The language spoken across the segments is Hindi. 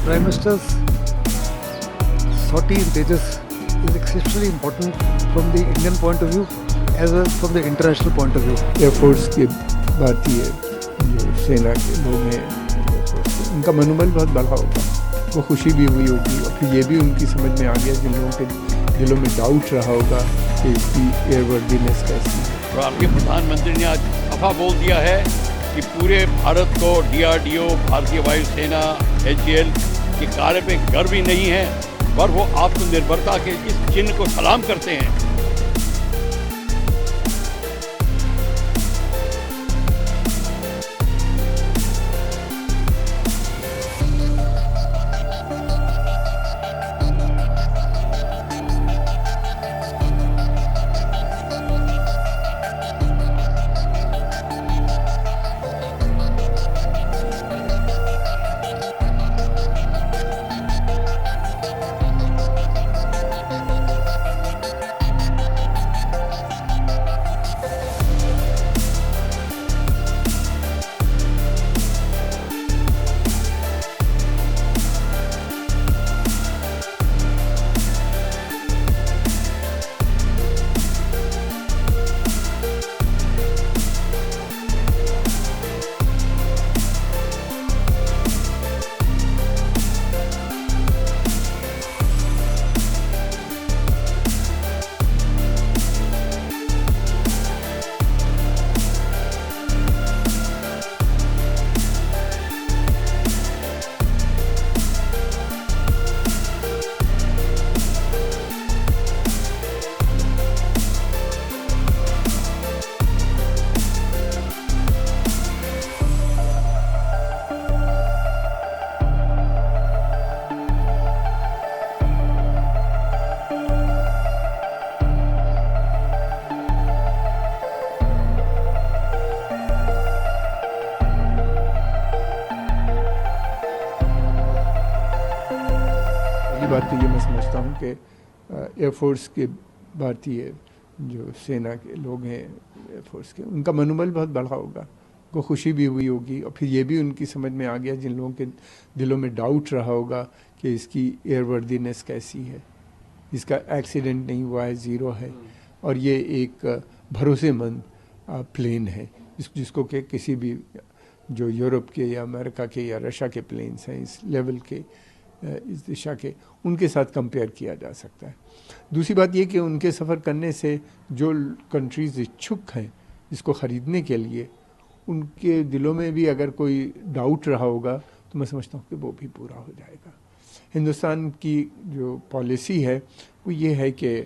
Prime Minister's sortie in Tejas is exceptionally important from the Indian point of view as well as from the international point of view. Air force के भारतीय जो सेना के लोग हैं एयरफोर्स के, उनका मनोबल बहुत बढ़ा होगा, वो खुशी भी हुई होगी और फिर ये भी उनकी समझ में आ गया जिन लोगों के दिलों में डाउट रहा होगा कि इसकी एयरवर्दीनेस कैसी है। भारतीय प्रधानमंत्री ने आज सफा बोल दिया है कि पूरे भारत को DRDO, भारतीय वायुसेना, HAL के कार्य पे गर्व ही नहीं है, पर वो आत्मनिर्भरता के इस चिन्ह को सलाम करते हैं। बात तो ये मैं समझता हूँ कि एयरफोर्स के भारतीय जो सेना के लोग हैं एयरफोर्स के, उनका मनोबल बहुत बढ़ा होगा, उनको खुशी भी हुई होगी और फिर ये भी उनकी समझ में आ गया जिन लोगों के दिलों में डाउट रहा होगा कि इसकी एयरवर्दीनेस कैसी है, इसका एक्सीडेंट नहीं हुआ है, ज़ीरो है और ये एक भरोसेमंद प्लेन है जिसको कि किसी भी जो यूरोप के या अमेरिका के या रशिया के प्लेन्स हैं इस लेवल के, इस दिशा के, उनके साथ कंपेयर किया जा सकता है। दूसरी बात ये कि उनके सफ़र करने से जो कंट्रीज़ इच्छुक हैं इसको ख़रीदने के लिए, उनके दिलों में भी अगर कोई डाउट रहा होगा तो मैं समझता हूँ कि वो भी पूरा हो जाएगा। हिंदुस्तान की जो पॉलिसी है वो ये है कि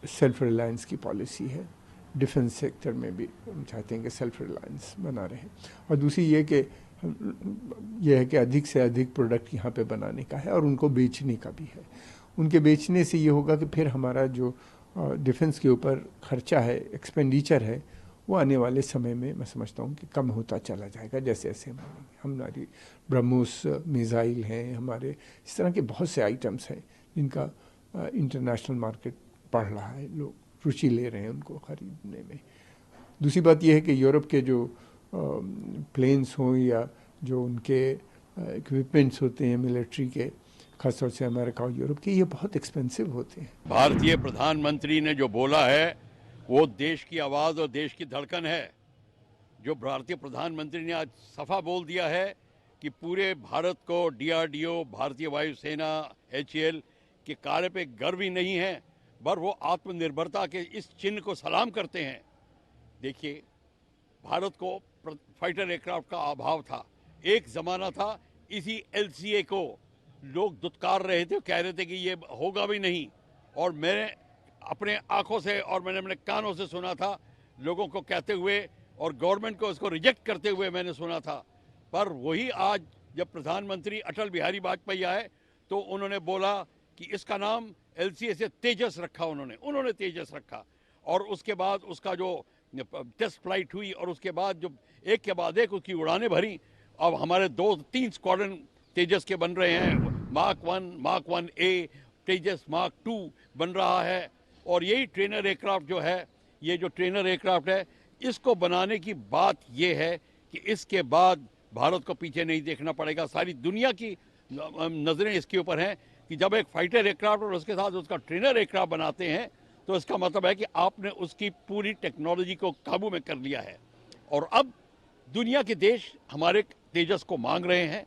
सेल्फ रिलायंस की पॉलिसी है, डिफेंस सेक्टर में भी हम चाहते हैं कि सेल्फ रिलायंस बना रहे, और दूसरी ये कि यह है कि अधिक से अधिक प्रोडक्ट यहाँ पे बनाने का है और उनको बेचने का भी है। उनके बेचने से ये होगा कि फिर हमारा जो डिफेंस के ऊपर खर्चा है, एक्सपेंडिचर है, वो आने वाले समय में मैं समझता हूँ कि कम होता चला जाएगा। जैसे जैसे हमारी ब्रह्मोस मिसाइल हैं, हमारे इस तरह के बहुत से आइटम्स हैं जिनका इंटरनेशनल मार्केट बढ़ रहा है, लोग रुचि ले रहे हैं उनको ख़रीदने में। दूसरी बात यह है कि यूरोप के जो प्लेन्स हों या जो उनके इक्विपमेंट्स होते हैं मिलिट्री के, खासतौर से अमेरिका और यूरोप के, ये बहुत एक्सपेंसिव होते हैं। भारतीय प्रधानमंत्री ने जो बोला है वो देश की आवाज़ और देश की धड़कन है। जो भारतीय प्रधानमंत्री ने आज सफा बोल दिया है कि पूरे भारत को DRDO, भारतीय वायुसेना, HAL के कार्य पे गर्व ही नहीं है, पर वो आत्मनिर्भरता के इस चिन्ह को सलाम करते हैं। देखिए, भारत को फाइटर एयरक्राफ्ट का अभाव था, एक ज़माना था इसी LCA को लोग दुत्कार रहे थे, कह रहे थे कि ये होगा भी नहीं, और मैंने अपने आंखों से और मैंने अपने कानों से सुना था लोगों को कहते हुए और गवर्नमेंट को इसको रिजेक्ट करते हुए मैंने सुना था। पर वही आज जब प्रधानमंत्री अटल बिहारी वाजपेयी आए तो उन्होंने बोला कि इसका नाम LCA से तेजस रखा, उन्होंने तेजस रखा, और उसके बाद उसका जो टेस्ट फ्लाइट हुई और उसके बाद जो एक के बाद एक उसकी उड़ानें भरी। अब हमारे 2-3 स्क्वाड्रन तेजस के बन रहे हैं, मार्क 1, मार्क 1A, तेजस मार्क 2 बन रहा है, और यही ट्रेनर एयरक्राफ्ट जो है, ये जो ट्रेनर एयरक्राफ्ट है, इसको बनाने की बात ये है कि इसके बाद भारत को पीछे नहीं देखना पड़ेगा। सारी दुनिया की नज़रें इसके ऊपर हैं कि जब एक फाइटर एयरक्राफ्ट और उसके साथ उसका ट्रेनर एयरक्राफ्ट बनाते हैं तो इसका मतलब है कि आपने उसकी पूरी टेक्नोलॉजी को काबू में कर लिया है। और अब दुनिया के देश हमारे तेजस को मांग रहे हैं।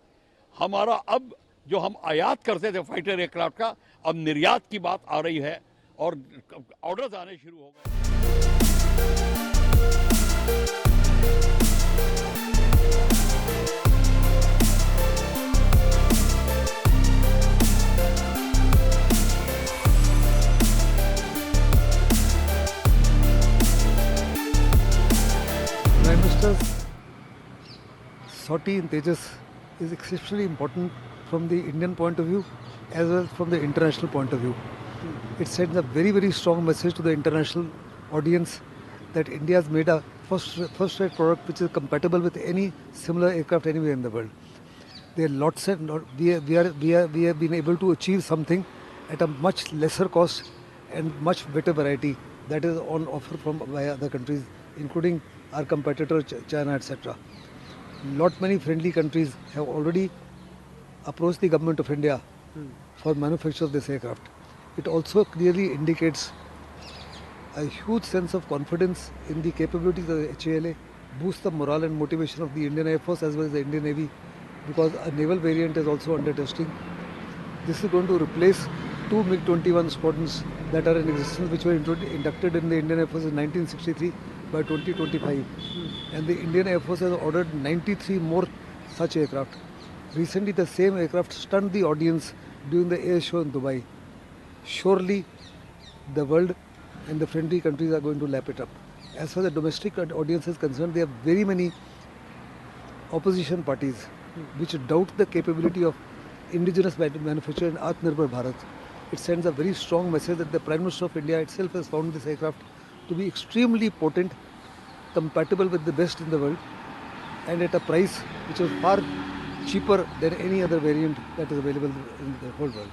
हमारा अब जो हम आयात करते थे फाइटर एयरक्राफ्ट का, अब निर्यात की बात आ रही है और ऑर्डर्स आने शुरू हो गए। Prime Minister's sortie in Tejas is exceptionally important from the Indian point of view as well as from the international point of view. It sends a very, very strong message to the international audience that India has made a first-rate product which is compatible with any similar aircraft anywhere in the world. There are lots and we have been able to achieve something at a much lesser cost and much better variety that is on offer by other countries, including our competitor China, etc. Many friendly countries have already approached the government of India for manufacture of this aircraft. It also clearly indicates a huge sense of confidence in the capabilities of the HALA, boosts the morale and motivation of the Indian Air Force as well as the Indian Navy, because a naval variant is also under testing. This is going to replace two MiG-21 squadrons that are in existence, which were inducted in the Indian Air Force in 1963 by 2025. And the Indian Air Force has ordered 93 more such aircraft. Recently, the same aircraft stunned the audience during the air show in Dubai. Surely, the world and the friendly countries are going to lap it up. As far as the domestic audience is concerned, there are very many opposition parties which doubt the capability of indigenous manufacture in Atmanirbhar Bharat. It sends a very strong message that the Prime Minister of India itself has found this aircraft to be extremely potent, compatible with the best in the world, and at a price which is far cheaper than any other variant that is available in the whole world.